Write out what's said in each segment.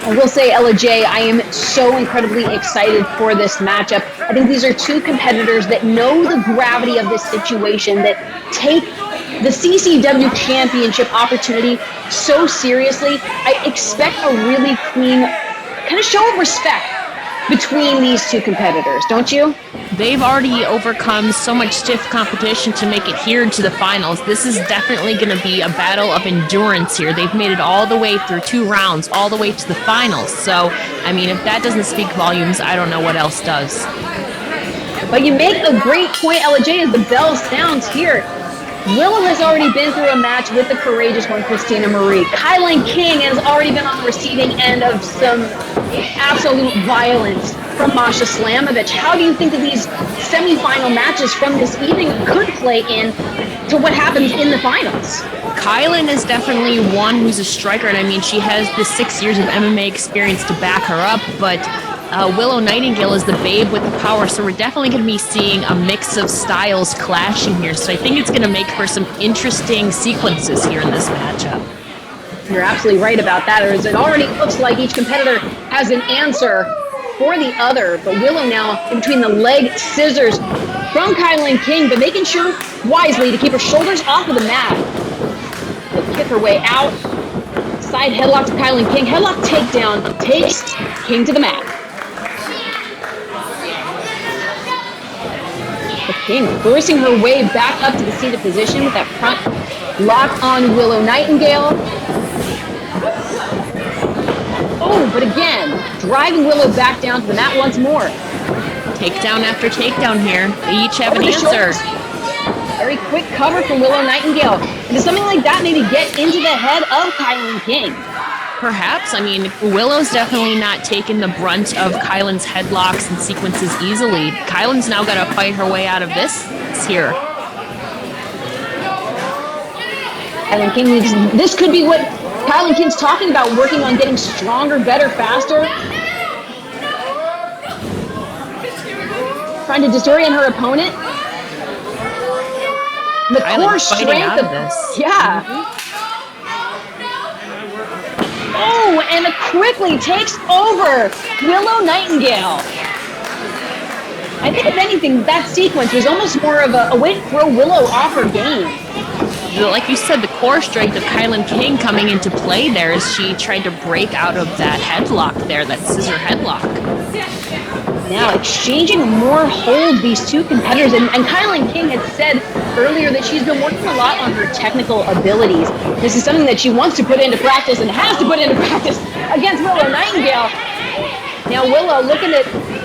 I will say, Ella J, I am so incredibly excited for this matchup. I think these are two competitors that know the gravity of this situation, that take the CCW Championship opportunity so seriously. I expect a really clean kind of show of respect between these two competitors, don't you? They've already overcome so much stiff competition to make it here to the finals. This is definitely going to be a battle of endurance here. They've made it all the way through 2 rounds, all the way to the finals. So, I mean, if that doesn't speak volumes, I don't know what else does. But you make a great point, Ella J, as the bell sounds here. Willow has already been through a match with the courageous one, Christina Marie. KiLynn King has already been on the receiving end of some absolute violence from Masha Slamovich. How do you think that these semifinal matches from this evening could play in to what happens in the finals? KiLynn is definitely one who's a striker, and I mean, she has the 6 years of MMA experience to back her up, but Willow Nightingale is the babe with the power, so we're definitely going to be seeing a mix of styles clashing here. So I think it's going to make for some interesting sequences here in this matchup. You're absolutely right about that. As it already looks like each competitor has an answer for the other, but Willow now in between the leg scissors from KiLynn King, but making sure wisely to keep her shoulders off of the mat. She'll kick her way out. Side headlock to KiLynn King. Headlock takedown takes King to the mat. King forcing her way back up to the seated position with that front lock on Willow Nightingale. Oh, but again, driving Willow back down to the mat once more. Takedown after takedown here. They each have an answer. Very quick cover from Willow Nightingale. And does something like that maybe get into the head of KiLynn King? Perhaps. I mean, Willow's definitely not taking the brunt of KiLynn's headlocks and sequences easily. KiLynn's now got to fight her way out of this here. KiLynn King, this could be what KiLynn King's talking about, working on getting stronger, better, faster. Trying to disorient her opponent. The core strength of this. Yeah. Mm-hmm. Oh, and it quickly takes over Willow Nightingale. I think, if anything, that sequence was almost more of a way to throw Willow off her game. Like you said, the core strength of KiLynn King coming into play there as she tried to break out of that headlock there, that scissor headlock. Now exchanging more hold, these two competitors, and KiLynn King had said earlier that she's been working a lot on her technical abilities. This is something that she wants to put into practice and has to put into practice against Willow Nightingale. Now Willow looking to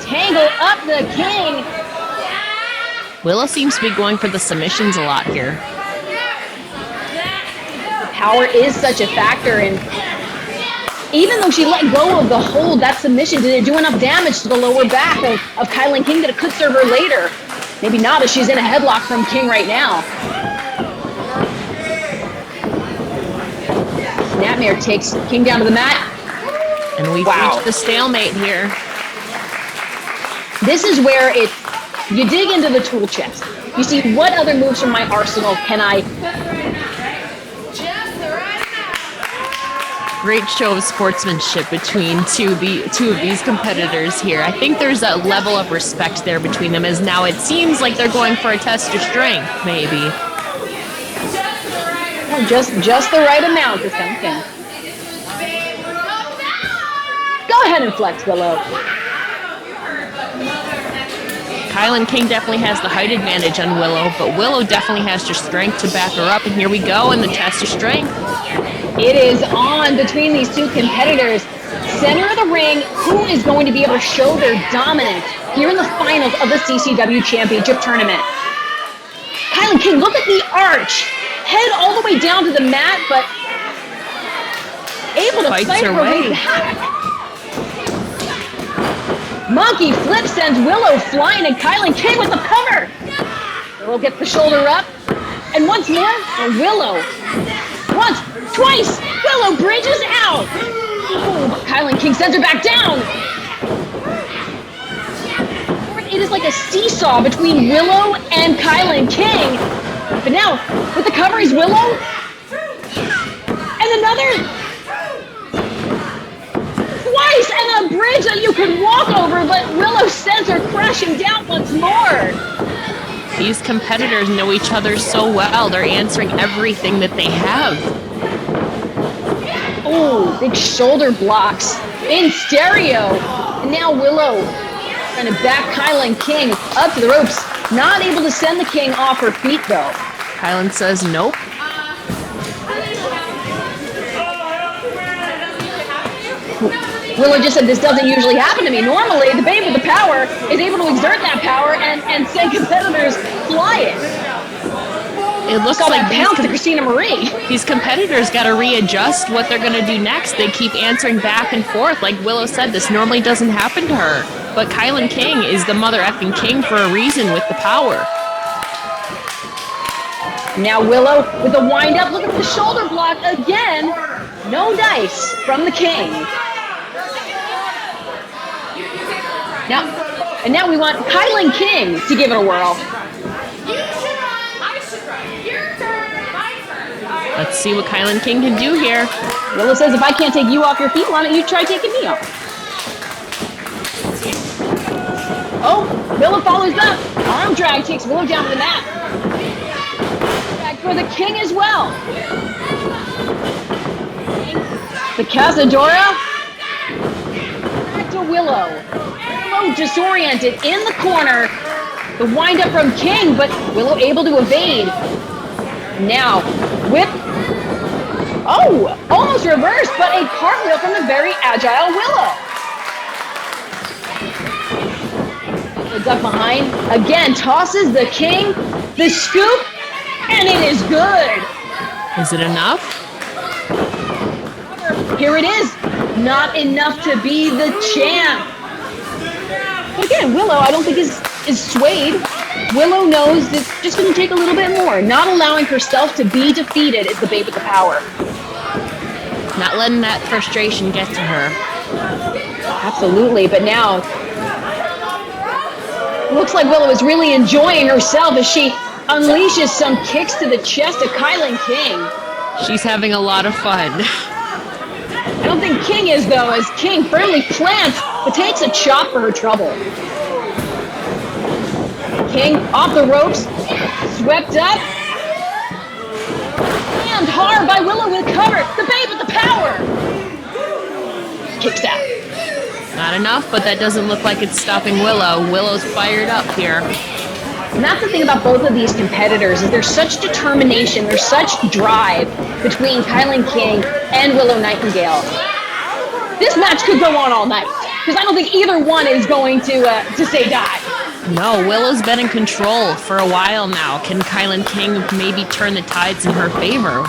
tangle up the King. Willow seems to be going for the submissions a lot here. Power is such a factor, and even though she let go of the hold, that submission, did it do enough damage to the lower back of KiLynn King that it could serve her later? Maybe not, as she's in a headlock from King right now. Snapmare takes King down to the mat. And we've reached the stalemate here. This is where you dig into the tool chest. You see, what other moves from my arsenal can I... Great show of sportsmanship between two of these competitors here. I think there's a level of respect there between them, as now it seems like they're going for a test of strength, maybe. Well, just the right amount, if anything. Go ahead and flex, Willow. KiLynn King definitely has the height advantage on Willow, but Willow definitely has the strength to back her up, and here we go in the test of strength. It is on between these two competitors. Center of the ring, who is going to be able to show their dominance here in the finals of the CCW Championship Tournament? KiLynn King, look at the arch. Head all the way down to the mat, but able to fight her way back. Monkey flip sends Willow flying, and KiLynn King with the cover. Willow gets the shoulder up, and once more, Willow. Once, twice, Willow bridges out. Oh, KiLynn King sends her back down. It is like a seesaw between Willow and KiLynn King. But now, with the cover is Willow. And another. bridge that you could walk over, but Willow sends her crashing down once more. These competitors know each other so well. They're answering everything that they have. Oh, big shoulder blocks in stereo. And now Willow trying to back KiLynn King up to the ropes. Not able to send the King off her feet, though. KiLynn says nope. Willow just said, this doesn't usually happen to me. Normally, the Babe with the power is able to exert that power and send competitors flying. It looks like pounce to Christina Marie. These competitors got to readjust what they're going to do next. They keep answering back and forth. Like Willow said, this normally doesn't happen to her. But KiLynn King is the mother effing king for a reason with the power. Now Willow with the wind up. Look at the shoulder block again. No dice from the King. Now we want KiLynn King to give it a whirl. Let's see what KiLynn King can do here. Willow says, if I can't take you off your feet, why don't you try taking me off? Oh, Willow follows up. Arm drag takes Willow down to the mat. Back for the King as well. The Cazadora. Back to Willow. Willow disoriented in the corner. The wind up from King, but Willow able to evade. Now, whip. Oh, almost reversed, but a cartwheel from the very agile Willow. The duck behind. Again, tosses the King. The scoop, and it is good. Is it enough? Here it is. Not enough to be the champ. But again, Willow, I don't think is swayed. Willow knows it's just going to take a little bit more. Not allowing herself to be defeated is the Babe with the power. Not letting that frustration get to her. Absolutely, but now looks like Willow is really enjoying herself as she unleashes some kicks to the chest of KiLynn King. She's having a lot of fun. I don't think King is, though, as King firmly plants, but takes a chop for her trouble. King off the ropes, swept up, and hard by Willow with cover. The Babe with the power. Kicks out. Not enough, but that doesn't look like it's stopping Willow. Willow's fired up here. And that's the thing about both of these competitors is there's such determination, there's such drive between KiLynn King and Willow Nightingale. This match could go on all night because I don't think either one is going to say die. No, Willow's been in control for a while now. Can KiLynn King maybe turn the tides in her favor?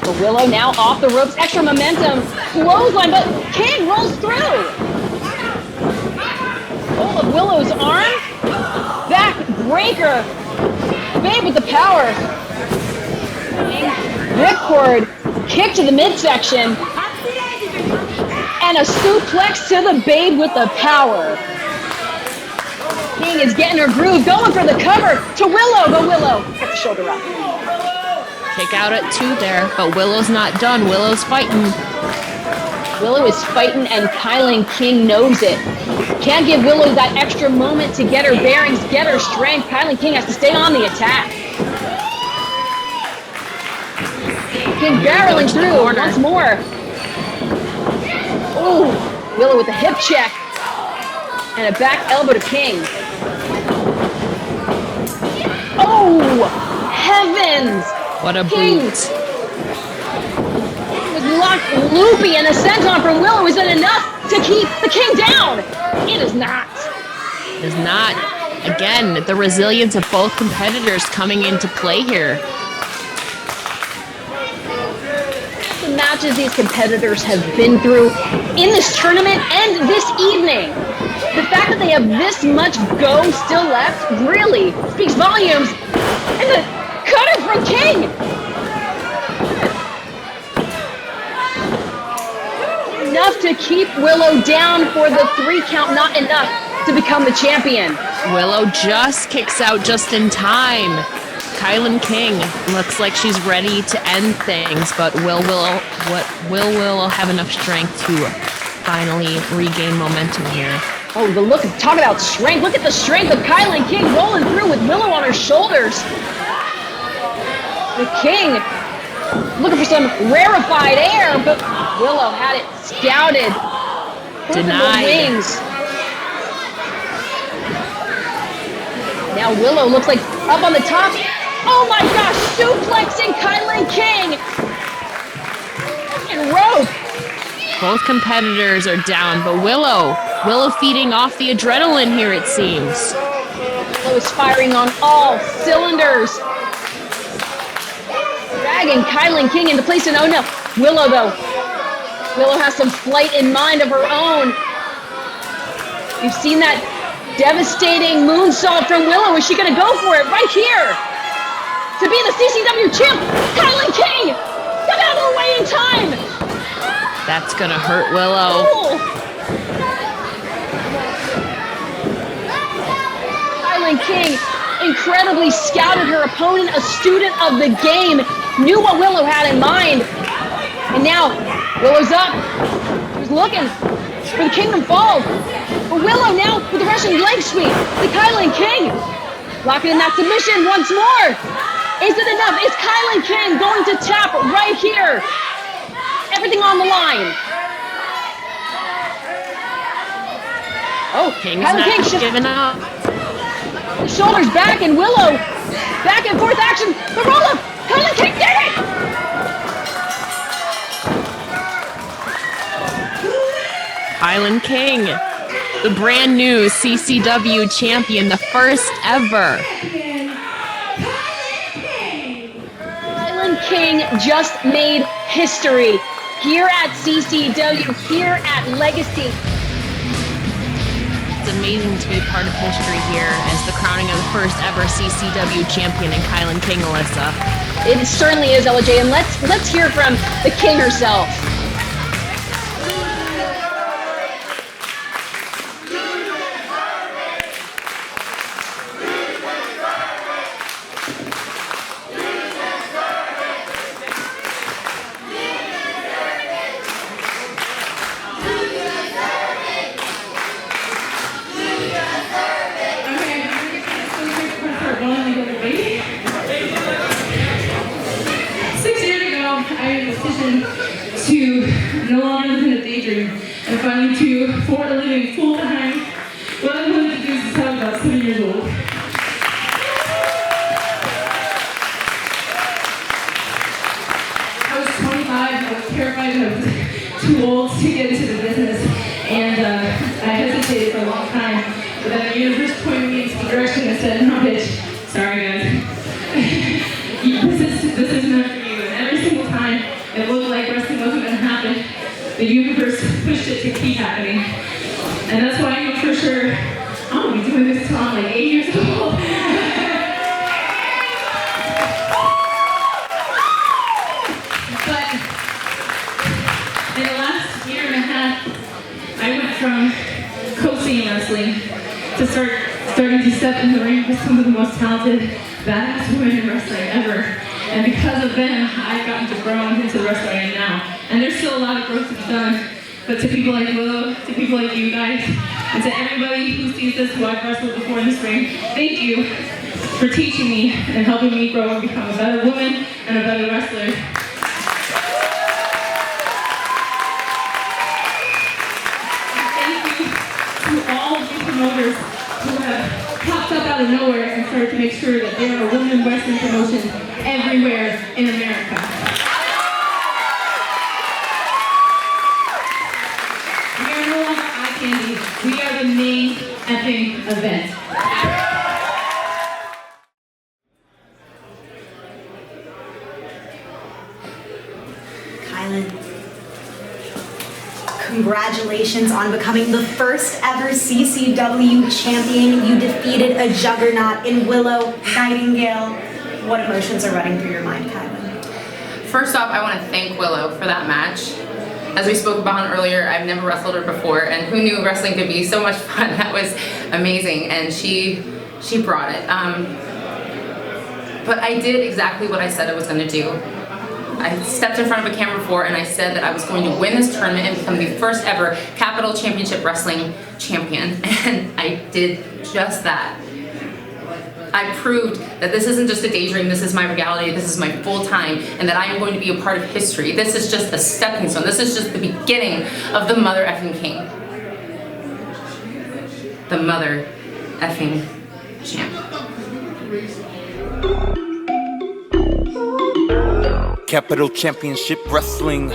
But Willow now off the ropes, extra momentum, clothesline, but King rolls through. Hold of Willow's arm, back breaker, Babe with the power. Ripcord, kick to the midsection, and a suplex to the Babe with the power. King is getting her groove, going for the cover to Willow, but Willow gets the shoulder up. Kick out at 2 there, but Willow's not done. Willow's fighting. Willow is fighting, and KiLynn King knows it. Can't give Willow that extra moment to get her bearings, get her strength. KiLynn King has to stay on the attack. King barreling through once more. Oh, Willow with the hip check. And a back elbow to King. Oh, heavens! What a King boot. was locked loopy, and a senton from Willow isn't enough to keep the King down. It is not. It is not. Again, the resilience of both competitors coming into play here. The matches these competitors have been through in this tournament and this evening. The fact that they have this much go still left really speaks volumes. And the cutter from King. Enough to keep Willow down for the 3 count, not enough to become the champion. Willow just kicks out just in time. KiLynn King looks like she's ready to end things, but will Willow have enough strength to finally regain momentum here. Oh, talk about strength. Look at the strength of KiLynn King rolling through with Willow on her shoulders. The King looking for some rarefied air, but Willow had it scouted. Denied. The wings. Now Willow looks like up on the top. Oh my gosh, suplexing KiLynn King. And rope. Both competitors are down, but Willow feeding off the adrenaline here, it seems. Willow is firing on all cylinders. Dragging KiLynn King into place, and oh no, Willow though. Willow has some flight in mind of her own. You've seen that devastating moonsault from Willow. Is she gonna go for it right here? To be the CCW champ, KiLynn King! Got out of the way in time! That's gonna hurt Willow. Oh. KiLynn King incredibly scouted her opponent, a student of the game, knew what Willow had in mind. And now, Willow's up. She's looking for the Kingdom Fall. But Willow now with the Russian leg sweep. The KiLynn King locking in that submission once more. Is it enough? Is KiLynn King going to tap right here? Everything on the line. Oh, King's KiLynn not King giving up. the shoulders back, and Willow back and forth action. The roll up. KiLynn King did it. KiLynn King, the brand new CCW champion, the first ever. KiLynn King just made history here at CCW, here at Legacy. It's amazing to be part of history here as the crowning of the first ever CCW champion in KiLynn King, Alyssa. It certainly is, LJ, and let's hear from the King herself. To no longer live in a daydream and finally to afford a living full time. What I wanted to do is I was about 7 years old. I was 25, I was terrified, I was too old to get into the business, and I hesitated for a long time. But then the universe pointed me into the direction and said, no bitch, sorry guys, this is meant for you. And every single time it looked like wrestling wasn't going to happen, the universe pushed it to keep happening. And that's why I know for sure I'm going to be doing this till I'm like 8 years old. But in the last year and a half, I went from coaching wrestling to starting to step in the ring with some of the most talented, badass women in wrestling ever. And because of them, I've gotten to grow into the wrestler I am now. And there's still a lot of growth to be done. But to people like Willow, to people like you guys, and to everybody who sees this, who I've wrestled before in this ring, thank you for teaching me and helping me grow and become a better woman and a better wrestler. Thank you to all of you promoters who have popped up out of nowhere and started to make sure that there are women wrestling promotions everywhere in America. We are no longer eye candy. We are the main effing event. KiLynn, congratulations on becoming the first ever CCW champion. You defeated a juggernaut in Willow Nightingale. What emotions are running through your mind, KiLynn? First off, I want to thank Willow for that match. As we spoke about earlier, I've never wrestled her before, and who knew wrestling could be so much fun? That was amazing, and she brought it. But I did exactly what I said I was going to do. I stepped in front of a camera before and I said that I was going to win this tournament and become the first ever Capital Championship Wrestling champion, and I did just that. I proved that this isn't just a daydream, this is my reality, this is my full time, and that I am going to be a part of history. This is just a stepping stone. This is just the beginning of the mother effing king. The mother effing champ. Capital Championship Wrestling.